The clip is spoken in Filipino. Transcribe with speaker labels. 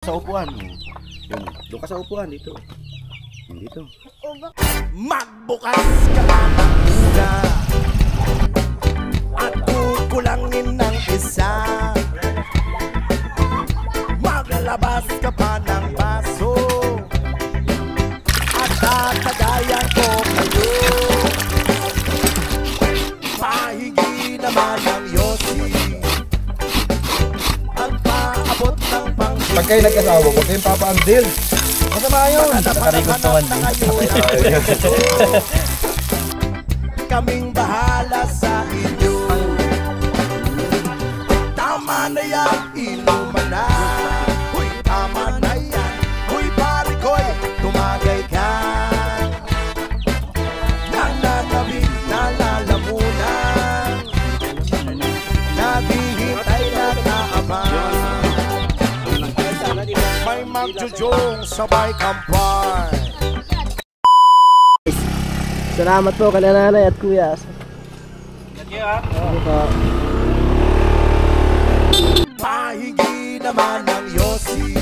Speaker 1: Sa upuan. Yun. Doon ka sa upuan dito. Dito.
Speaker 2: Magbukas ka ng una at kukulangin ng isa. Maglalabas ka pa ng baso at tatagayan ko kayo. Mahigi naman ng yosi at paabot ng pangkisi.
Speaker 3: Pag kayo nagkasawa, huwag kayong papaandil. Masama yun.
Speaker 4: Nakarikot naman din.
Speaker 2: Kaming bahala sa inyo. Tama na yan, inuman na. Huy, tama na yan. Huy, pare ko'y tumagay ka. Nananabing nalalamunan. Naghihintay na naabang. May magjujong sabay kampay.
Speaker 4: Salamat po kay nanay at kuya.
Speaker 1: Thank you ha.
Speaker 2: Pahigi naman ng yosi